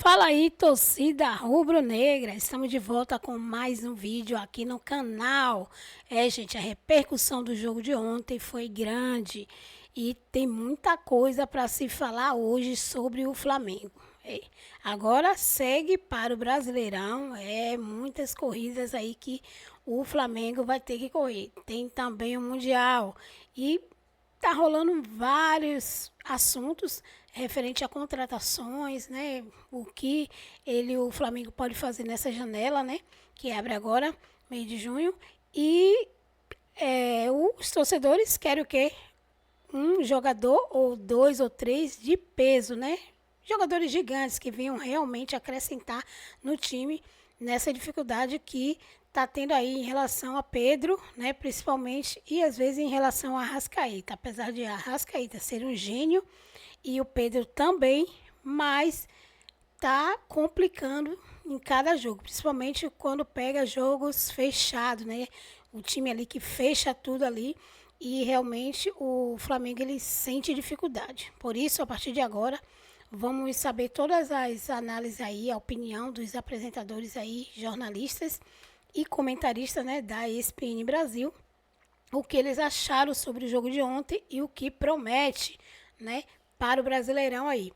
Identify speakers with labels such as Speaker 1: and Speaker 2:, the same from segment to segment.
Speaker 1: Fala aí, torcida rubro-negra, estamos de volta com mais um vídeo aqui no canal. Gente, a repercussão do jogo de ontem foi grande e tem muita coisa para se falar hoje sobre o Flamengo. Agora segue para o Brasileirão, muitas corridas aí que o Flamengo vai ter que correr. Tem também o Mundial e tá rolando vários assuntos referente a contratações, né? O que o Flamengo pode fazer nessa janela, né? Que abre agora, mês de junho. E os torcedores querem o quê? Um jogador ou dois ou três de peso, né? Jogadores gigantes que venham realmente acrescentar no time nessa dificuldade que tá tendo aí em relação a Pedro, né, principalmente, e às vezes em relação a Arrascaeta, apesar de Arrascaeta ser um gênio e o Pedro também, mas tá complicando em cada jogo, principalmente quando pega jogos fechados, né, o time ali que fecha tudo ali, e realmente o Flamengo ele sente dificuldade. Por isso, a partir de agora, vamos saber todas as análises aí, a opinião dos apresentadores aí, jornalistas e comentaristas, né, da ESPN Brasil, o que eles acharam sobre o jogo de ontem e o que promete, né, para o Brasileirão aí.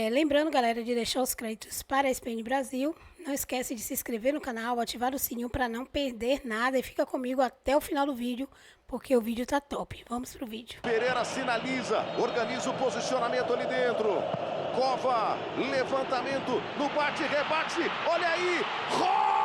Speaker 1: Lembrando, galera, de deixar os créditos para a ESPN Brasil. Não esquece de se inscrever no canal, ativar o sininho para não perder nada e fica comigo até o final do vídeo, porque o vídeo tá top. Vamos pro vídeo.
Speaker 2: Pereira sinaliza, organiza o posicionamento ali dentro. Cova, levantamento no bate-rebate. Olha aí,
Speaker 1: Rossi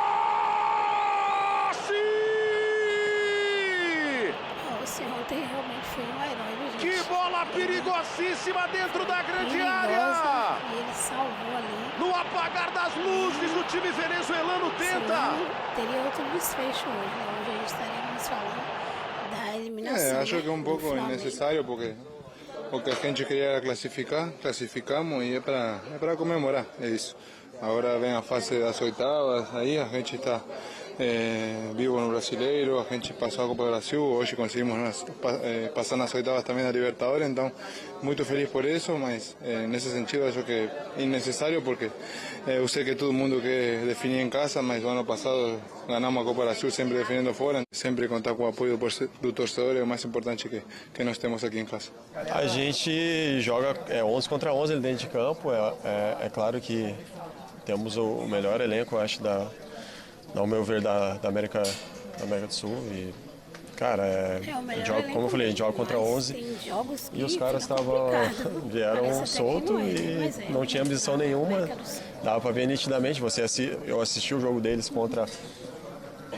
Speaker 1: ontem realmente foi um herói, viu, gente?
Speaker 2: que bola perigosíssima dentro da grande área.
Speaker 1: E ele salvou ali.
Speaker 2: No apagar das luzes, o time venezuelano tenta.
Speaker 1: Senão, teria outro desfecho hoje, né? Hoje a gente estaríamos falando da eliminação.
Speaker 3: Acho que é um pouco innecessário porque a gente queria classificar, classificamos e é para comemorar, é isso. Agora vem a fase das oitavas, aí a gente está vivo no Brasileiro, a gente passou a Copa do Brasil, hoje conseguimos passar nas oitavas também da Libertadores, então muito feliz por isso, mas nesse sentido acho que é innecessário porque eu sei que todo mundo quer definir em casa, mas o ano passado ganhamos a Copa do Brasil sempre definindo fora, sempre contar com o apoio do torcedor é o mais importante que nós temos aqui em casa.
Speaker 4: A gente joga 11 contra 11 ali dentro de campo, é claro que temos o melhor elenco, acho, ao meu ver, da América do Sul. E, cara, como eu falei, a gente joga contra 11 e os caras vieram solto e não tinha ambição nenhuma. Dava pra ver nitidamente. Eu assisti o jogo deles contra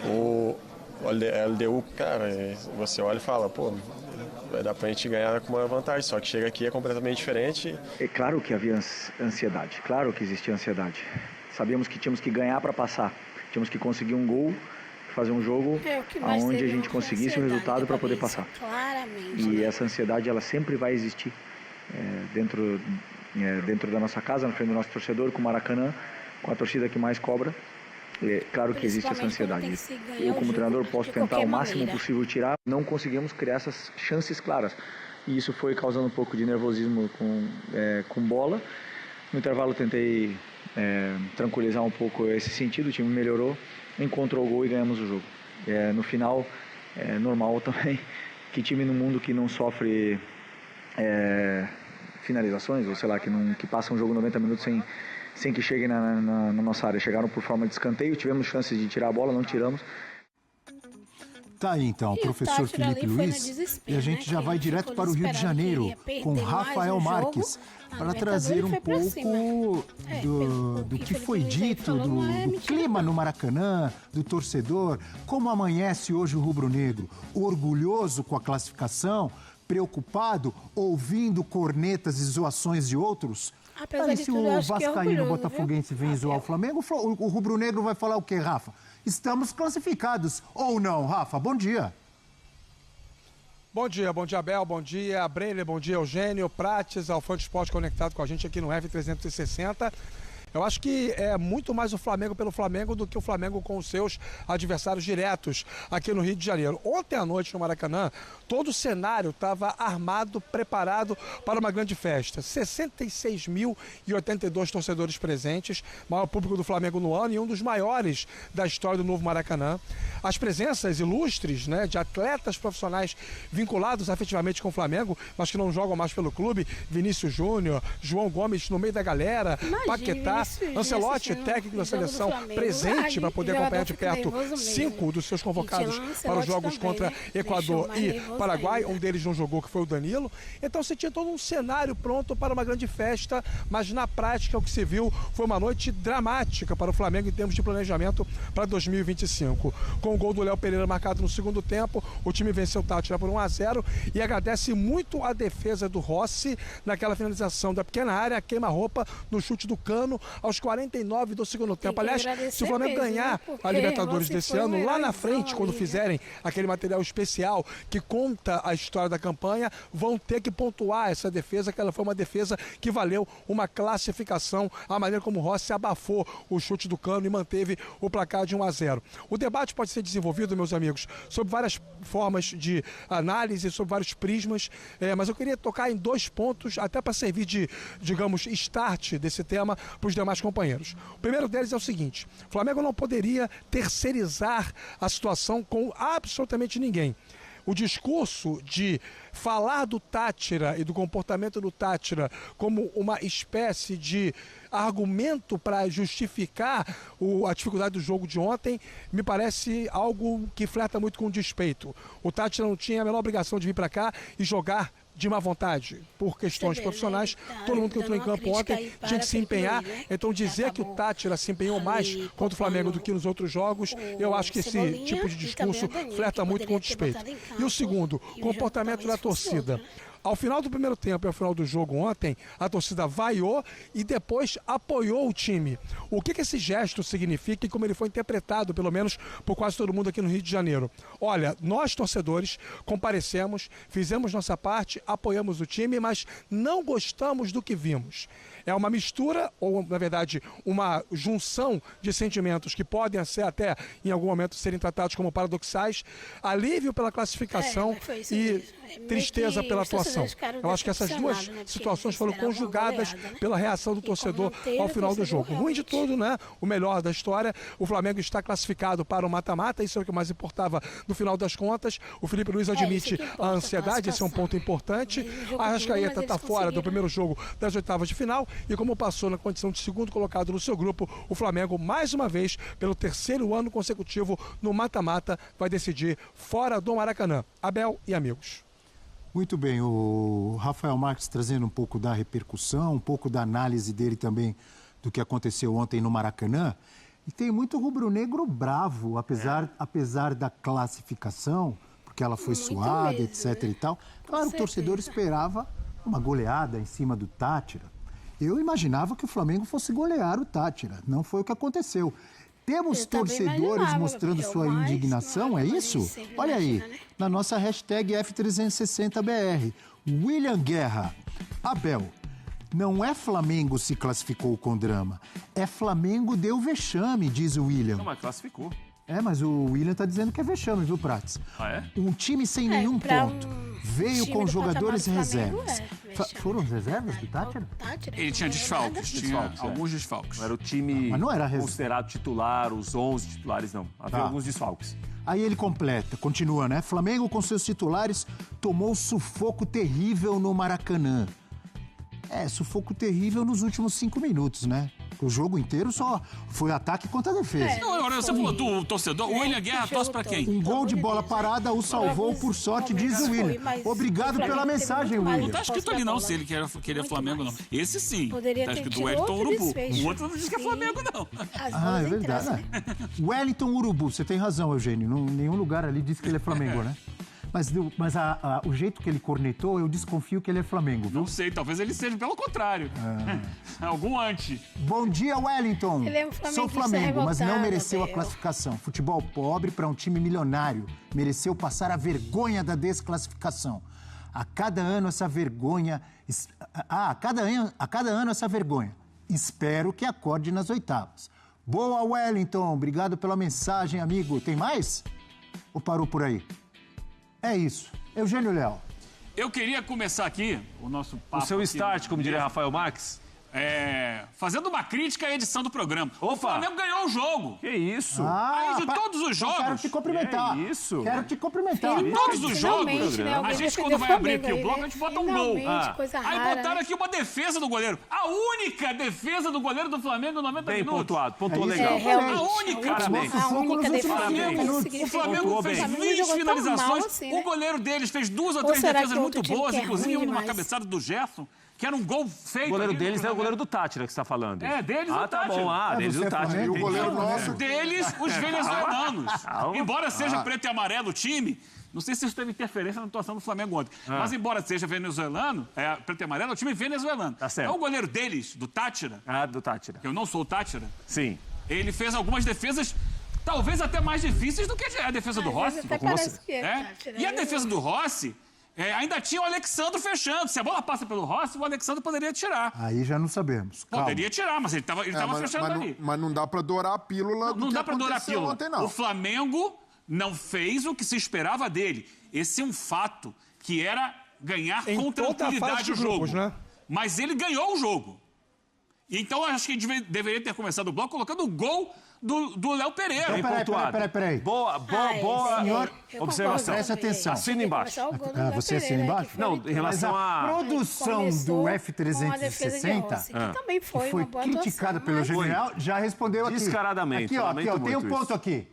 Speaker 4: o LDU, cara, e você olha e fala, pô, vai dar pra gente ganhar com uma vantagem, só que chega aqui é completamente diferente.
Speaker 5: É claro que havia ansiedade, claro que existia ansiedade. Sabíamos que tínhamos que ganhar para passar, tínhamos que conseguir um gol, fazer um jogo onde a gente conseguisse o resultado para poder passar.
Speaker 1: Claramente.
Speaker 5: E essa ansiedade ela sempre vai existir dentro da nossa casa, na frente do nosso torcedor, com o Maracanã, com a torcida que mais cobra. É claro que existe essa ansiedade. Eu, como treinador, posso tentar o máximo possível tirar. Não conseguimos criar essas chances claras. E isso foi causando um pouco de nervosismo com bola. No intervalo, eu tentei tranquilizar um pouco esse sentido. O time melhorou, encontrou o gol e ganhamos o jogo. No final, é normal também que time no mundo que não sofre finalizações, ou sei lá, que passa um jogo 90 minutos sem que cheguem na nossa área. Chegaram por forma de escanteio, tivemos chances de tirar a bola, não tiramos.
Speaker 6: Tá aí então, professor Felipe Luiz, e a gente já vai direto para o Rio de Janeiro com Rafael Marques para trazer um pouco do que foi dito, do clima no Maracanã, do torcedor, como amanhece hoje o rubro-negro, orgulhoso com a classificação, preocupado, ouvindo cornetas e zoações de outros.
Speaker 1: Apesar de
Speaker 6: se
Speaker 1: tudo,
Speaker 6: o
Speaker 1: acho que é
Speaker 6: vascaíno
Speaker 1: orgulhoso,
Speaker 6: botafoguense vem zoar o Flamengo, o rubro-negro vai falar o quê, Rafa? Estamos classificados, ou não, Rafa? Bom dia.
Speaker 7: Bom dia, Abel, bom dia, Brenner, bom dia, Eugênio, Prates, Alfante Esporte conectado com a gente aqui no F360. Eu acho que é muito mais o Flamengo pelo Flamengo do que o Flamengo com os seus adversários diretos aqui no Rio de Janeiro. Ontem à noite no Maracanã, todo o cenário estava armado, preparado para uma grande festa. 66.082 torcedores presentes, maior público do Flamengo no ano e um dos maiores da história do novo Maracanã. As presenças ilustres, né, de atletas profissionais vinculados afetivamente com o Flamengo, mas que não jogam mais pelo clube, Vinícius Júnior, João Gomes no meio da galera, Paquetá, Ancelotti, técnico da seleção, presente para poder acompanhar de perto 5 dos seus convocados para os jogos contra Equador e Paraguai, um deles não jogou, que foi o Danilo. Então se tinha todo um cenário pronto para uma grande festa, mas na prática o que se viu foi uma noite dramática para o Flamengo em termos de planejamento para 2025. Com o gol do Léo Pereira marcado no segundo tempo, o time venceu o Tátira por 1-0 e agradece muito a defesa do Rossi naquela finalização da pequena área, queima-roupa no chute do Cano aos 49 do segundo tempo. Aliás, se o Flamengo ganhar a Libertadores desse ano, lá na frente, quando fizerem aquele material especial que conta a história da campanha, vão ter que pontuar essa defesa, que ela foi uma defesa que valeu uma classificação, a maneira como o Rossi abafou o chute do Cano e manteve o placar de 1-0. O debate pode ser desenvolvido, meus amigos, sobre várias formas de análise, sobre vários prismas, mas eu queria tocar em 2 pontos, até para servir de, digamos, start desse tema para os demais companheiros. O primeiro deles é o seguinte: o Flamengo não poderia terceirizar a situação com absolutamente ninguém. O discurso de falar do Tátira e do comportamento do Tátira como uma espécie de argumento para justificar a dificuldade do jogo de ontem me parece algo que flerta muito com o despeito. O Tátira não tinha a menor obrigação de vir para cá e jogar de má vontade, por questões profissionais. Todo mundo que entrou em campo ontem tinha que se empenhar. Então dizer que o Tátira se empenhou mais contra o Flamengo do que nos outros jogos, eu acho que esse tipo de discurso flerta muito com o despeito. E o segundo, comportamento da torcida. Ao final do primeiro tempo e ao final do jogo ontem, a torcida vaiou e depois apoiou o time. O que esse gesto significa e como ele foi interpretado, pelo menos por quase todo mundo aqui no Rio de Janeiro? Olha, nós torcedores comparecemos, fizemos nossa parte, apoiamos o time, mas não gostamos do que vimos. É uma mistura, ou na verdade, uma junção de sentimentos que podem ser até, em algum momento, serem tratados como paradoxais. Alívio pela classificação e tristeza pela atuação. Eu acho que essas duas situações foram conjugadas pela reação do torcedor ao final do jogo. Ruim de tudo, né? O melhor da história, o Flamengo está classificado para o mata-mata, isso é o que mais importava no final das contas. O Felipe Luiz admite a ansiedade, esse é um ponto importante. A Arrascaeta está fora do primeiro jogo das oitavas de final. E como passou na condição de segundo colocado no seu grupo, o Flamengo, mais uma vez, pelo 3º ano consecutivo no mata-mata, vai decidir fora do Maracanã. Abel e amigos.
Speaker 6: Muito bem, o Rafael Marques trazendo um pouco da repercussão, um pouco da análise dele também do que aconteceu ontem no Maracanã. E tem muito rubro-negro bravo, apesar da classificação, porque ela foi suada, mesmo, etc. e tal. Claro, o torcedor esperava uma goleada em cima do Tátira. Eu imaginava que o Flamengo fosse golear o Tátira. Não foi o que aconteceu. Temos torcedores mostrando sua indignação, é isso? Olha aí, né? Na nossa hashtag F360BR. William Guerra. Abel, não é Flamengo se classificou com drama. É Flamengo deu vexame, diz o William.
Speaker 8: Não, mas classificou.
Speaker 6: Mas o William tá dizendo que é vexame, viu, Prates?
Speaker 8: Ah, é?
Speaker 6: Um time sem nenhum ponto. Veio com jogadores reservas. Foram os reservas do Tátira?
Speaker 8: Ele tinha desfalques, tinha alguns desfalques.
Speaker 9: Não era o time
Speaker 6: mas não era
Speaker 9: considerado titular, os 11 titulares, não. Havia alguns desfalques.
Speaker 6: Aí ele completa, continua, né? Flamengo com seus titulares tomou sufoco terrível no Maracanã. Sufoco terrível nos últimos 5 minutos, né? O jogo inteiro só foi ataque contra a defesa.
Speaker 8: Você falou do torcedor, o William Guerra torce pra quem?
Speaker 6: Um gol de bola parada o salvou por sorte, diz o William. Obrigado pela mensagem, William.
Speaker 8: Não tá escrito ali não se ele queria Flamengo, não. Esse sim. Tá escrito do Wellington Urubu. O outro não diz que é Flamengo, não.
Speaker 6: É verdade. Wellington Urubu, você tem razão, Eugênio. Em nenhum lugar ali diz que ele é Flamengo, né? Mas o jeito que ele cornetou, eu desconfio que ele é Flamengo. Viu?
Speaker 8: Não sei, talvez ele seja pelo contrário. Algum anti.
Speaker 6: Bom dia, Wellington.
Speaker 1: Ele é um Flamengo.
Speaker 6: Sou Flamengo, mas não mereceu a classificação. Futebol pobre para um time milionário. Mereceu passar a vergonha da desclassificação. A cada ano essa vergonha... A cada ano essa vergonha. espero que acorde nas oitavas. Boa, Wellington. Obrigado pela mensagem, amigo. Tem mais? Ou parou por aí? É isso. Eugênio Léo.
Speaker 8: Eu queria começar aqui o nosso papo.
Speaker 9: O seu start,
Speaker 8: aqui,
Speaker 9: como diria Rafael Marques.
Speaker 8: Fazendo uma crítica à edição do programa.
Speaker 9: Opa.
Speaker 8: O Flamengo ganhou o jogo.
Speaker 9: Que isso?
Speaker 8: Aí de todos os jogos...
Speaker 6: Quero te cumprimentar.
Speaker 9: Que isso?
Speaker 6: Quero te cumprimentar.
Speaker 8: De todos os jogos,
Speaker 1: né,
Speaker 8: a gente quando vai abrir aqui o bloco, a gente bota um gol. Aí botaram aqui uma defesa do goleiro. A única defesa do goleiro do Flamengo em 90
Speaker 9: Bem
Speaker 8: minutos.
Speaker 9: pontuado, pontuou legal.
Speaker 8: A única.
Speaker 1: A única defesa.
Speaker 8: O Flamengo fez 20 finalizações. O goleiro deles fez 2 ou 3 defesas muito boas, inclusive uma cabeçada do Gerson, que era um gol feito.
Speaker 9: O goleiro deles é o goleiro do Tátira que você está falando.
Speaker 8: Deles o
Speaker 9: tá bom. Deles o Tátira.
Speaker 2: E o goleiro nosso...
Speaker 8: Deles, os venezuelanos. Embora seja preto e amarelo o time, não sei se isso teve interferência na atuação do Flamengo ontem, mas embora seja venezuelano, preto e amarelo, é o time venezuelano.
Speaker 9: Tá certo.
Speaker 8: Então o goleiro deles, do Tátira,
Speaker 9: do Tátira.
Speaker 8: que eu não sou o Tátira,
Speaker 9: Sim.
Speaker 8: ele fez algumas defesas talvez até mais difíceis do que a defesa do Rossi. E a defesa do Rossi... ainda tinha o Alexandre fechando. Se a bola passa pelo Rossi, o Alexandre poderia tirar.
Speaker 6: Aí já não sabemos. Calma.
Speaker 8: Poderia tirar, mas ele estava fechando ali.
Speaker 2: Mas não dá para dourar a pílula do que aconteceu ontem, não.
Speaker 8: O Flamengo não fez o que se esperava dele. Esse é um fato, que era ganhar com tranquilidade o jogo.
Speaker 7: Grupos, né?
Speaker 8: Mas ele ganhou o jogo. Então, eu acho que deveria ter começado o bloco colocando o gol do Léo Pereira.
Speaker 6: Peraí.
Speaker 9: Boa
Speaker 6: Senhor,
Speaker 9: observação.
Speaker 6: Presta atenção.
Speaker 9: Assina embaixo.
Speaker 6: Você assina embaixo?
Speaker 9: Não, em relação à
Speaker 6: produção do F360,
Speaker 1: também foi
Speaker 6: que foi criticada pelo general, já respondeu aqui.
Speaker 9: Descaradamente.
Speaker 6: Aqui, ó, tem um ponto aqui.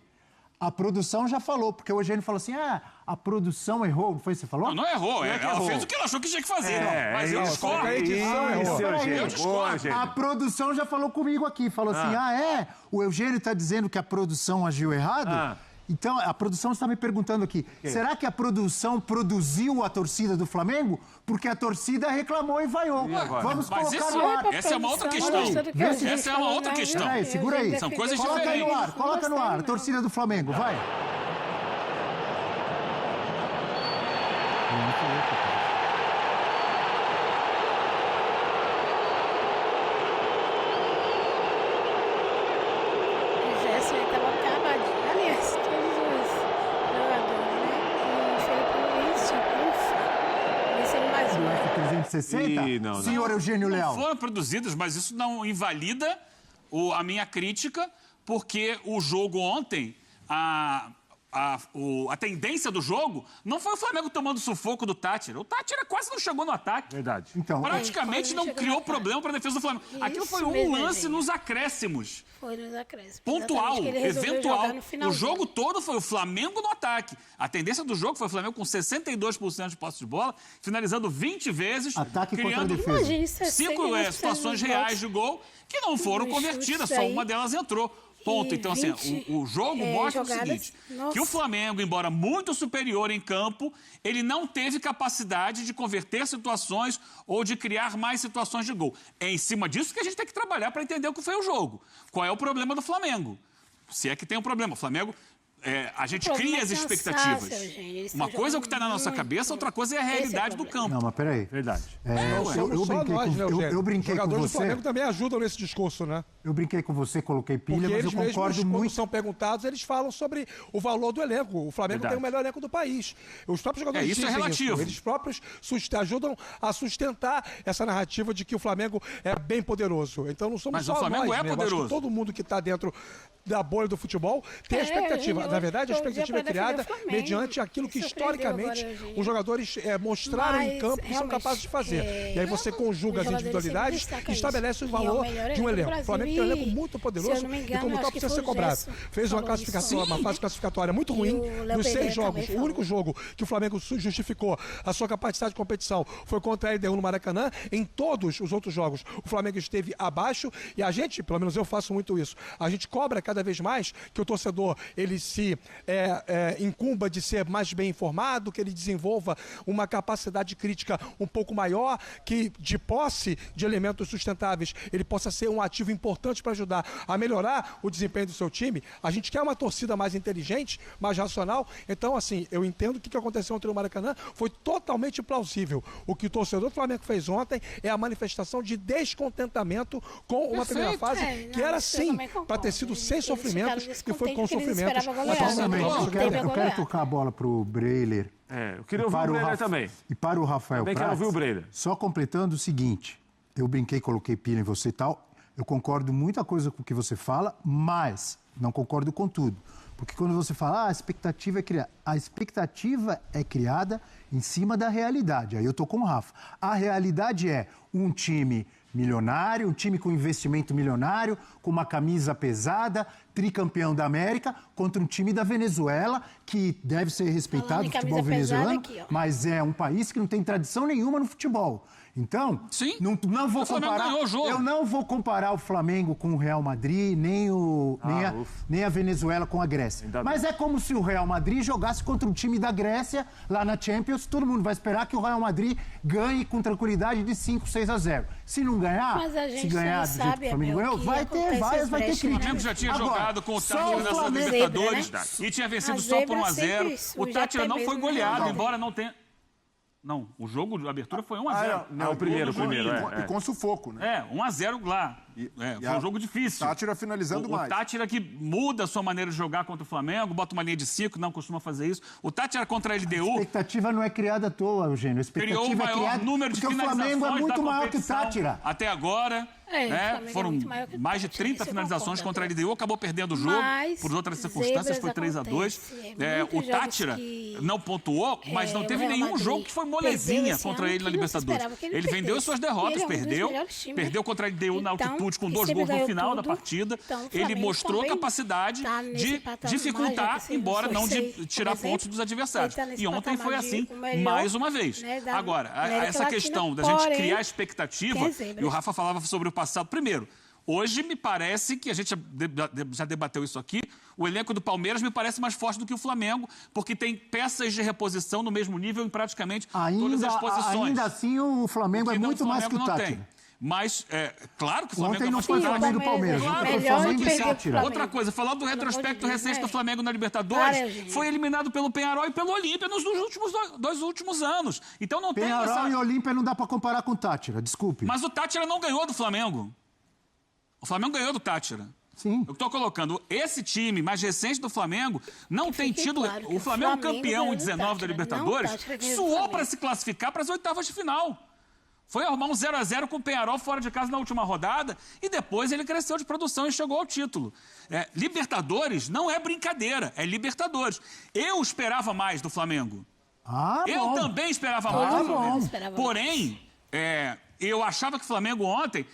Speaker 6: A produção já falou, porque o Eugênio falou assim, a produção errou, não foi isso que você falou?
Speaker 8: Não errou. Ela fez o que ela achou que tinha que fazer. Mas eu discordo.
Speaker 6: Eu discordo. A produção já falou comigo aqui, falou assim, o Eugênio está dizendo que a produção agiu errado? Então, a produção está me perguntando aqui, será que a produção produziu a torcida do Flamengo? Porque a torcida reclamou e vaiou. Vamos colocar no ar.
Speaker 8: Essa é uma outra questão. Essa é uma outra questão.
Speaker 6: Peraí, segura aí.
Speaker 8: São coisas diferentes.
Speaker 6: Coloca no ar, a torcida do Flamengo, vai.
Speaker 8: Não.
Speaker 6: Senhor Eugênio Léo.
Speaker 8: Foram produzidos, mas isso não invalida a minha crítica, porque o jogo ontem, a tendência do jogo não foi o Flamengo tomando sufoco do Tátira. O Tátira quase não chegou no ataque.
Speaker 9: Verdade.
Speaker 6: Então,
Speaker 8: praticamente não criou problema para a defesa do Flamengo. Aquilo foi um lance nos acréscimos.
Speaker 1: Foi nos acréscimos.
Speaker 8: Pontual, eventual. O jogo todo foi o Flamengo no ataque. A tendência do jogo foi o Flamengo com 62% de posse de bola, finalizando 20 vezes,
Speaker 6: ataque
Speaker 8: criando
Speaker 6: contra a defesa.
Speaker 8: 5 situações reais de gol que não foram convertidas, só uma delas entrou. Ponto. Então, assim, o jogo mostra o seguinte, que o Flamengo, embora muito superior em campo, ele não teve capacidade de converter situações ou de criar mais situações de gol. É em cima disso que a gente tem que trabalhar para entender o que foi o jogo. Qual é o problema do Flamengo? Se é que tem um problema. O Flamengo... a gente cria as expectativas. Uma coisa é o que está na nossa cabeça, outra coisa é a realidade do campo.
Speaker 6: Não, mas peraí.
Speaker 9: Verdade.
Speaker 6: Eu brinquei com você. Os
Speaker 7: jogadores do Flamengo também ajudam nesse discurso, né?
Speaker 6: Eu brinquei com você, coloquei pilha,
Speaker 7: porque
Speaker 6: mas eu concordo
Speaker 7: mesmos,
Speaker 6: muito.
Speaker 7: Quando são perguntados, eles falam sobre o valor do elenco. O Flamengo tem o melhor elenco do país. Os próprios jogadores
Speaker 8: isso
Speaker 7: dizem
Speaker 8: é relativo.
Speaker 7: isso. Eles próprios ajudam a sustentar essa narrativa de que o Flamengo é bem poderoso. Então não somos só
Speaker 8: nós. Mas o Flamengo é poderoso.
Speaker 7: Todo mundo que está dentro da bolha do futebol tem a expectativa. Na verdade, a expectativa é criada mediante aquilo que historicamente os jogadores mostraram em campo que são capazes de fazer. E aí você conjuga as individualidades e estabelece o valor de um elenco. O Flamengo tem um elenco muito poderoso e como tal precisa ser cobrado. Fez uma classificação, uma fase classificatória muito ruim. Nos 6 jogos, o único jogo que o Flamengo justificou a sua capacidade de competição foi contra a LDU no Maracanã. Em todos os outros jogos, o Flamengo esteve abaixo e a gente, pelo menos eu faço muito isso, a gente cobra cada vez mais que o torcedor ele se se incumba de ser mais bem informado, que ele desenvolva uma capacidade crítica um pouco maior, que de posse de elementos sustentáveis ele possa ser um ativo importante para ajudar a melhorar o desempenho do seu time. A gente quer uma torcida mais inteligente, mais racional. Então, assim, eu entendo que o que aconteceu ontem no Maracanã foi totalmente plausível. O que o torcedor do Flamengo fez ontem é a manifestação de descontentamento com uma primeira fase que era sim para ter sido sem sofrimentos e foi com sofrimentos.
Speaker 6: Eu quero tocar a bola para o Breiler.
Speaker 9: Eu queria ouvir o Breiler também.
Speaker 6: E para o Rafael
Speaker 9: Prats. Quero ouvir o Breiler.
Speaker 6: Só completando o seguinte, eu brinquei, coloquei pilha em você e tal, eu concordo muita coisa com o que você fala, mas não concordo com tudo. Porque quando você fala, a expectativa é criada. A expectativa é criada em cima da realidade. Aí eu tô com o Rafa. A realidade é um time milionário, um time com investimento milionário, com uma camisa pesada, tricampeão da América, contra um time da Venezuela, que deve ser respeitado, o futebol venezuelano, aqui, mas é um país que não tem tradição nenhuma no futebol. Então, não vou comparar. Eu não vou comparar o Flamengo com o Real Madrid, nem a Venezuela com a Grécia. Mas é como se o Real Madrid jogasse contra um time da Grécia lá na Champions. Todo mundo vai esperar que o Real Madrid ganhe com tranquilidade de 5-6-0. Se não ganhar, se ganhar do jeito que o Flamengo ganhou, vai ter várias, vai ter crítica.
Speaker 8: O Flamengo já tinha jogado com o Tátira na Libertadores e tinha vencido só por 1-0. O Tátira não foi goleado, embora não tenha... Não, o jogo de abertura foi 1-0.
Speaker 9: O primeiro.
Speaker 10: E com sufoco, né?
Speaker 8: 1-0 lá. Foi um jogo difícil.
Speaker 10: Tátira finalizando mais.
Speaker 8: O Tátira que muda a sua maneira de jogar contra o Flamengo, bota uma linha de 5, não costuma fazer isso. O Tátira contra a LDU...
Speaker 6: A expectativa não é criada à toa, Eugênio. A expectativa
Speaker 8: criou o maior número de finalizações
Speaker 6: o Flamengo é muito maior que o Tátira.
Speaker 8: Até agora... Foram mais de 30 finalizações contra a LDU, acabou perdendo o jogo, por outras circunstâncias, foi 3-2. O Tátira não pontuou, mas não teve nenhum jogo que foi molezinha contra ele na Libertadores. Ele vendeu as suas derrotas, perdeu contra a LDU na altitude com 2 gols no final da partida. Ele mostrou capacidade de dificultar, embora não de tirar pontos dos adversários. E ontem foi assim, mais uma vez. Agora, essa questão da gente criar expectativa, e o Rafa falava sobre o passado. Primeiro, hoje me parece que a gente já debateu isso aqui, o elenco do Palmeiras me parece mais forte do que o Flamengo, porque tem peças de reposição no mesmo nível em praticamente todas as posições.
Speaker 6: Ainda assim, o Flamengo é muito mais que o Tátira.
Speaker 8: Mas, claro que o Flamengo
Speaker 6: ontem não foi o Flamengo do Palmeiras.
Speaker 8: Outra coisa, falar do retrospecto recente do Flamengo na Libertadores, foi eliminado pelo Peñarol e pelo Olímpia nos dois últimos anos. Então não tem essa...
Speaker 6: Peñarol e Olímpia não dá pra comparar com o Tátira, desculpe.
Speaker 8: Mas o Tátira não ganhou do Flamengo. O Flamengo ganhou do Tátira.
Speaker 6: Sim.
Speaker 8: Eu estou colocando esse time mais recente do Flamengo não tem tido... O Flamengo campeão em 19 da Libertadores suou para se classificar para as oitavas de final. Foi arrumar um 0-0 com o Peñarol fora de casa na última rodada e depois ele cresceu de produção e chegou ao título. Libertadores não é brincadeira, é Libertadores. Eu esperava mais do Flamengo. Eu também esperava mais do Flamengo. Porém, eu achava que o Flamengo ontem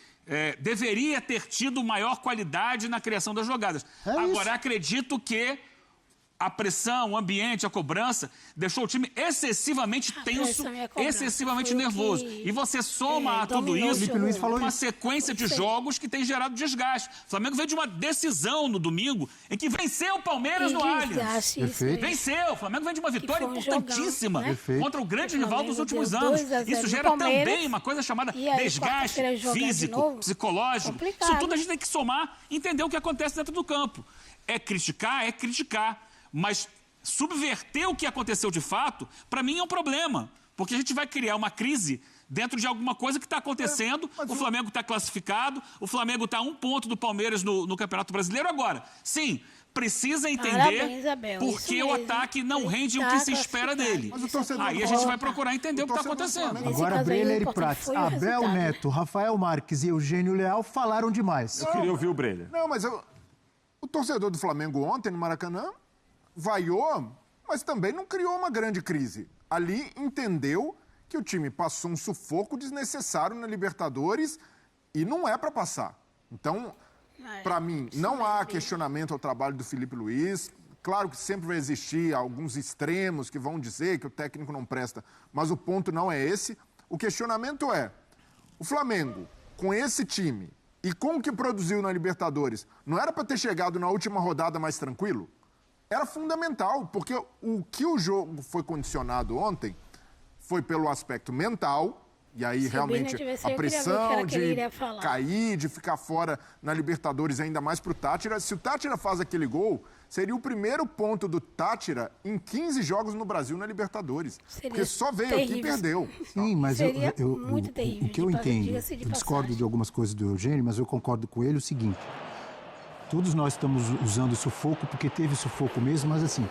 Speaker 8: deveria ter tido maior qualidade na criação das jogadas. Agora, acredito que a pressão, o ambiente, a cobrança deixou o time excessivamente tenso, excessivamente nervoso. E você soma a tudo isso uma sequência de jogos que tem gerado desgaste. O Flamengo veio de uma decisão no domingo em que venceu o Palmeiras no Allianz. Venceu. O Flamengo vem de uma vitória importantíssima contra o grande rival dos últimos anos. Isso gera também uma coisa chamada desgaste físico, psicológico. Isso tudo a gente tem que somar e entender o que acontece dentro do campo. É criticar. Mas subverter o que aconteceu de fato, para mim é um problema. Porque a gente vai criar uma crise dentro de alguma coisa que está acontecendo. O Flamengo está classificado, o Flamengo está a 1 ponto do Palmeiras no Campeonato Brasileiro. Agora, sim, precisa entender por que o ataque não rende o que se espera dele. Aí a gente vai procurar entender o que está acontecendo.
Speaker 6: Agora, Breiler e Prats, Abel Neto, Rafael Marques e Eugênio Leal falaram demais.
Speaker 9: Eu queria ouvir o Breiler.
Speaker 10: Não, mas o torcedor do Flamengo ontem no Maracanã vaiou, mas também não criou uma grande crise. Ali entendeu que o time passou um sufoco desnecessário na Libertadores e não é para passar. Então, para mim, não há questionamento ao trabalho do Felipe Luiz. Claro que sempre vai existir alguns extremos que vão dizer que o técnico não presta, mas o ponto não é esse. O questionamento é, o Flamengo, com esse time e com o que produziu na Libertadores, não era para ter chegado na última rodada mais tranquilo? era fundamental, porque o que o jogo foi condicionado ontem foi pelo aspecto mental, e aí realmente a pressão de cair, de ficar fora na Libertadores, ainda mais para o Táchira. Se o Táchira faz aquele gol, seria o primeiro ponto do Táchira em 15 jogos no Brasil na Libertadores. Porque só veio aqui e perdeu.
Speaker 6: Sim, mas
Speaker 1: muito terrível,
Speaker 6: o que eu entendo, eu discordo de algumas coisas do Eugênio, mas eu concordo com ele o seguinte: todos nós estamos usando sufoco porque teve sufoco mesmo, mas assim,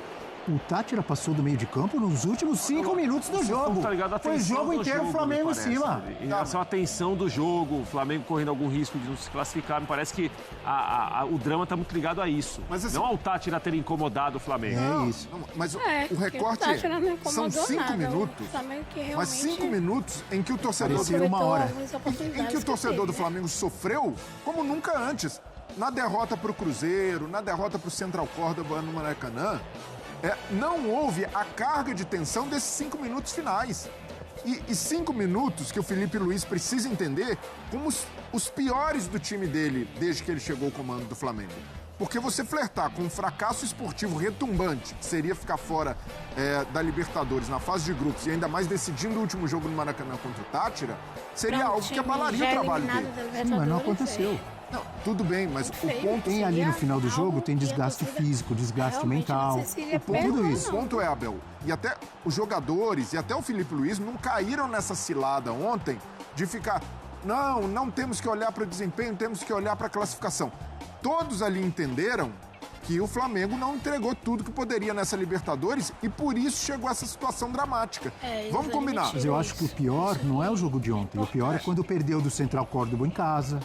Speaker 6: o Táchira passou do meio de campo nos últimos 5 minutos do jogo. Foi o jogo inteiro, o Flamengo em cima.
Speaker 9: Em relação à tensão do jogo, o Flamengo correndo algum risco de não se classificar, me parece que o drama está muito ligado a isso. Mas, assim, não ao Táchira ter incomodado o Flamengo.
Speaker 6: É isso.
Speaker 10: Não, mas o recorte são 5 minutos. Mas 5 minutos em que o torcedor...
Speaker 6: Parecia uma hora.
Speaker 10: Em que o torcedor do Flamengo sofreu como nunca antes. Na derrota para o Cruzeiro, na derrota para o Central Córdoba no Maracanã, não houve a carga de tensão desses 5 minutos finais. E 5 minutos que o Felipe Luiz precisa entender como os piores do time dele desde que ele chegou ao comando do Flamengo. Porque você flertar com um fracasso esportivo retumbante, que seria ficar fora da Libertadores na fase de grupos e ainda mais decidindo o último jogo no Maracanã contra o Táchira, seria algo que abalaria o trabalho dele.
Speaker 6: Sim, mas não aconteceu.
Speaker 10: Não, tudo bem, mas o ponto...
Speaker 6: Tem ali no final do jogo, tem desgaste físico, desgaste mental, tudo isso.
Speaker 10: O ponto é, Abel, e até os jogadores e até o Felipe Luiz não caíram nessa cilada ontem de ficar... Não temos que olhar para o desempenho, temos que olhar para a classificação. Todos ali entenderam que o Flamengo não entregou tudo que poderia nessa Libertadores e por isso chegou a essa situação dramática. Vamos combinar.
Speaker 6: Mas eu acho que o pior não é o jogo de ontem. O pior é quando perdeu do Central Córdoba em casa.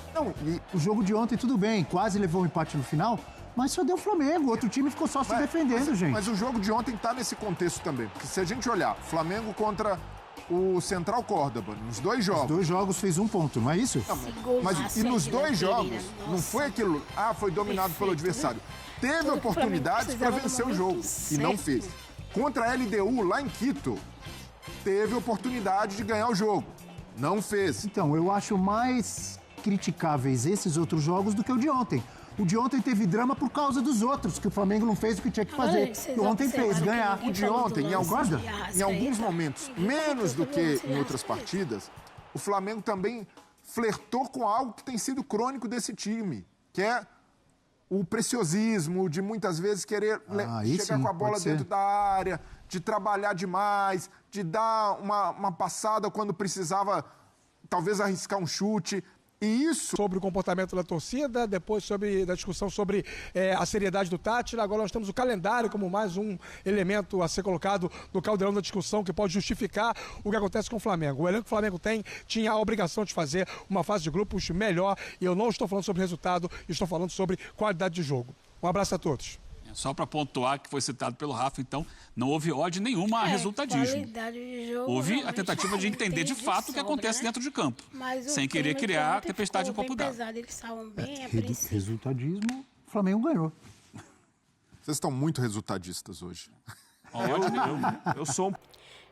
Speaker 6: O jogo de ontem, tudo bem, quase levou um empate no final, mas só deu o Flamengo. O outro time ficou só se defendendo, gente.
Speaker 10: Mas o jogo de ontem tá nesse contexto também. Porque se a gente olhar, Flamengo contra o Central Córdoba, nos 2 jogos...
Speaker 6: Os 2 jogos fez 1 ponto, não é isso?
Speaker 10: Mas e nos 2 jogos, não foi aquilo... foi dominado pelo adversário. Teve oportunidades para vencer o jogo e não fez. Contra a LDU, lá em Quito, teve oportunidade de ganhar o jogo. Não fez.
Speaker 6: Então, eu acho mais criticáveis esses outros jogos do que o de ontem. O de ontem teve drama por causa dos outros, que o Flamengo não fez o que tinha que fazer. O ontem fez, ganhar.
Speaker 10: O de ontem, em alguns momentos, menos do que em outras partidas, o Flamengo também flertou com algo que tem sido crônico desse time, que é o preciosismo de muitas vezes querer chegar com a bola dentro da área, de trabalhar demais, de dar uma passada quando precisava, talvez, arriscar um chute. E isso...
Speaker 7: Sobre o comportamento da torcida, depois da discussão sobre a seriedade do Táchira. Agora nós temos o calendário como mais um elemento a ser colocado no caldeirão da discussão que pode justificar o que acontece com o Flamengo. O elenco que o Flamengo tinha a obrigação de fazer uma fase de grupos melhor, e eu não estou falando sobre resultado, estou falando sobre qualidade de jogo. Um abraço a todos.
Speaker 8: Só para pontuar que foi citado pelo Rafa, então, não houve ódio nenhuma a resultadismo. Houve a tentativa de entender de fato o que acontece dentro de campo, sem querer criar tempestade em copo d'água.
Speaker 6: Resultadismo, o Flamengo ganhou.
Speaker 10: Vocês estão muito resultadistas hoje.
Speaker 9: Eu sou...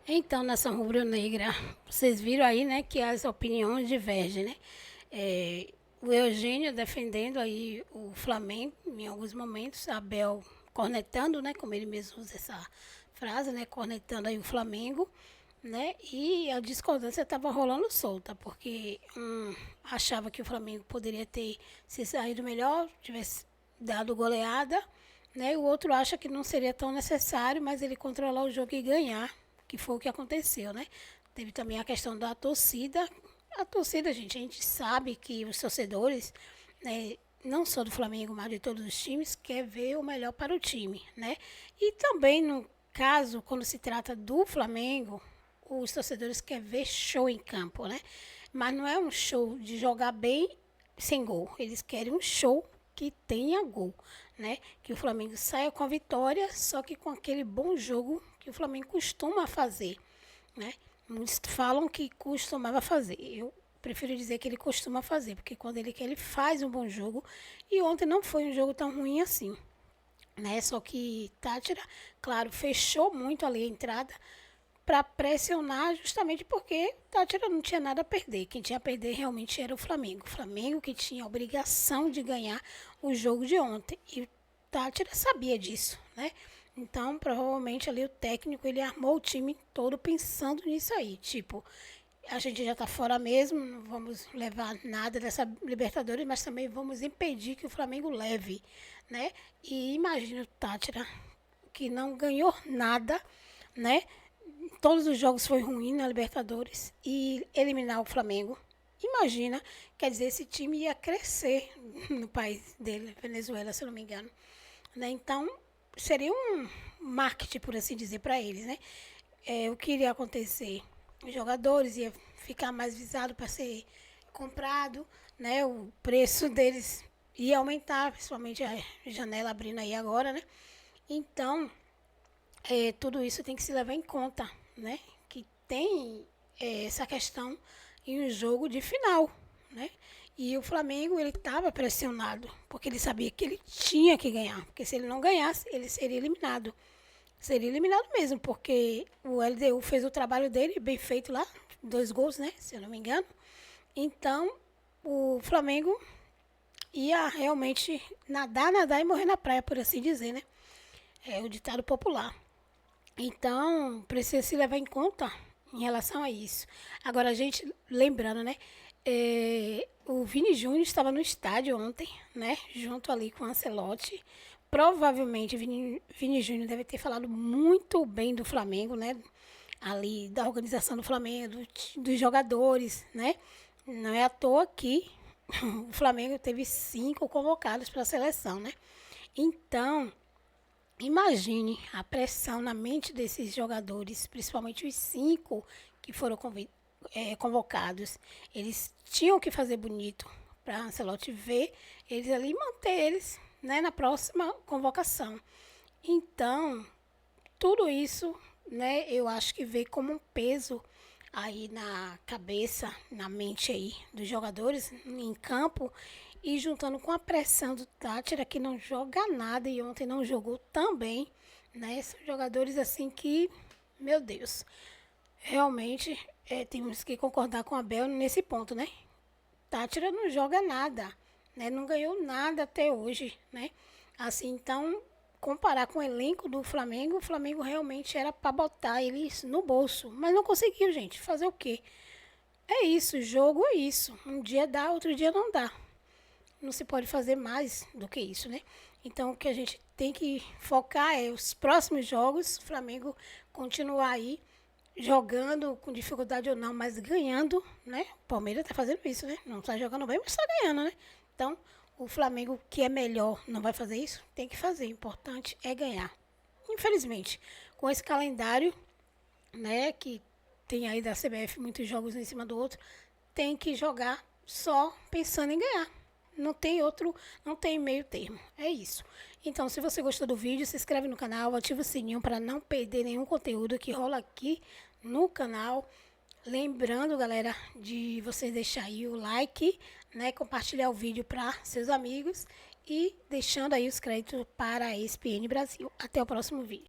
Speaker 1: Então, nação rubro-negra, vocês viram aí, né, que as opiniões divergem, né? O Eugênio defendendo aí o Flamengo em alguns momentos, Abel cornetando, né, como ele mesmo usa essa frase, né, cornetando aí o Flamengo, né, e a discordância estava rolando solta, porque achava que o Flamengo poderia ter se saído melhor, tivesse dado goleada, né, o outro acha que não seria tão necessário, mas ele controlar o jogo e ganhar, que foi o que aconteceu, né. Teve também a questão da torcida. A torcida, gente, a gente sabe que os torcedores, né, não só do Flamengo, mas de todos os times, quer ver o melhor para o time, né? E também, no caso, quando se trata do Flamengo, os torcedores querem ver show em campo, né? Mas não é um show de jogar bem sem gol. Eles querem um show que tenha gol, né? Que o Flamengo saia com a vitória, só que com aquele bom jogo que o Flamengo costuma fazer, né? Muitos falam que costumava fazer. Eu prefiro dizer que ele costuma fazer, porque quando ele quer, ele faz um bom jogo. E ontem não foi um jogo tão ruim assim, né? Só que Táchira, claro, fechou muito ali a entrada para pressionar, justamente porque Táchira não tinha nada a perder. Quem tinha a perder realmente era o Flamengo. O Flamengo que tinha a obrigação de ganhar o jogo de ontem. E Tátira sabia disso, né? Então, provavelmente ali o técnico, ele armou o time todo pensando nisso aí. Tipo, a gente já tá fora mesmo, não vamos levar nada dessa Libertadores, mas também vamos impedir que o Flamengo leve, né? E imagina o Tátira, que não ganhou nada, né? Todos os jogos foi ruim na Libertadores e eliminar o Flamengo. Imagina, quer dizer, esse time ia crescer no país dele, Venezuela, se eu não me engano, né? Então, seria um marketing, por assim dizer, para eles, né? O que iria acontecer? Os jogadores iam ficar mais visados para ser comprado, né? O preço deles ia aumentar, principalmente a janela abrindo aí agora, né? Então, tudo isso tem que se levar em conta, né? Que tem essa questão em um jogo de final, né? E o Flamengo, ele estava pressionado, porque ele sabia que ele tinha que ganhar, porque se ele não ganhasse, ele seria eliminado. Seria eliminado mesmo, porque o LDU fez o trabalho dele, bem feito lá, 2 gols, né? Se eu não me engano. Então, o Flamengo ia realmente nadar e morrer na praia, por assim dizer, né? É o ditado popular. Então, precisa se levar em conta em relação a isso. Agora, a gente, lembrando, né? O Vini Júnior estava no estádio ontem, né? Junto ali com o Ancelotti. Provavelmente, Vini Júnior deve ter falado muito bem do Flamengo, né? Ali, da organização do Flamengo, dos jogadores, né? Não é à toa que o Flamengo teve 5 convocados para a seleção, né? Então, imagine a pressão na mente desses jogadores, principalmente os 5 que foram convocados. Eles tinham que fazer bonito para Ancelotti ver eles ali e manter eles, né, na próxima convocação. Então, tudo isso, né, eu acho que veio como um peso aí na cabeça, na mente aí dos jogadores em campo, e juntando com a pressão do Tátira, que não joga nada e ontem não jogou também, né? São jogadores assim que, meu Deus, realmente temos que concordar com a Bel nesse ponto, né? Tátira não joga nada, né? Não ganhou nada até hoje, né? Assim, então, comparar com o elenco do Flamengo, o Flamengo realmente era para botar eles no bolso, mas não conseguiu, gente. Fazer o quê? É isso, jogo é isso. Um dia dá, outro dia não dá. Não se pode fazer mais do que isso, né? Então, o que a gente tem que focar é os próximos jogos, o Flamengo continuar aí jogando com dificuldade ou não, mas ganhando, né? O Palmeiras tá fazendo isso, né? Não tá jogando bem, mas tá ganhando, né? Então, o Flamengo, que é melhor, não vai fazer isso? Tem que fazer. O importante é ganhar. Infelizmente, com esse calendário, né, que tem aí da CBF muitos jogos um em cima do outro, tem que jogar só pensando em ganhar. Não tem outro, não tem meio termo. É isso. Então, se você gostou do vídeo, se inscreve no canal, ativa o sininho para não perder nenhum conteúdo que rola aqui no canal. Lembrando, galera, de vocês deixar aí o like, né, compartilhar o vídeo para seus amigos e deixando aí os créditos para a ESPN Brasil. Até o próximo vídeo.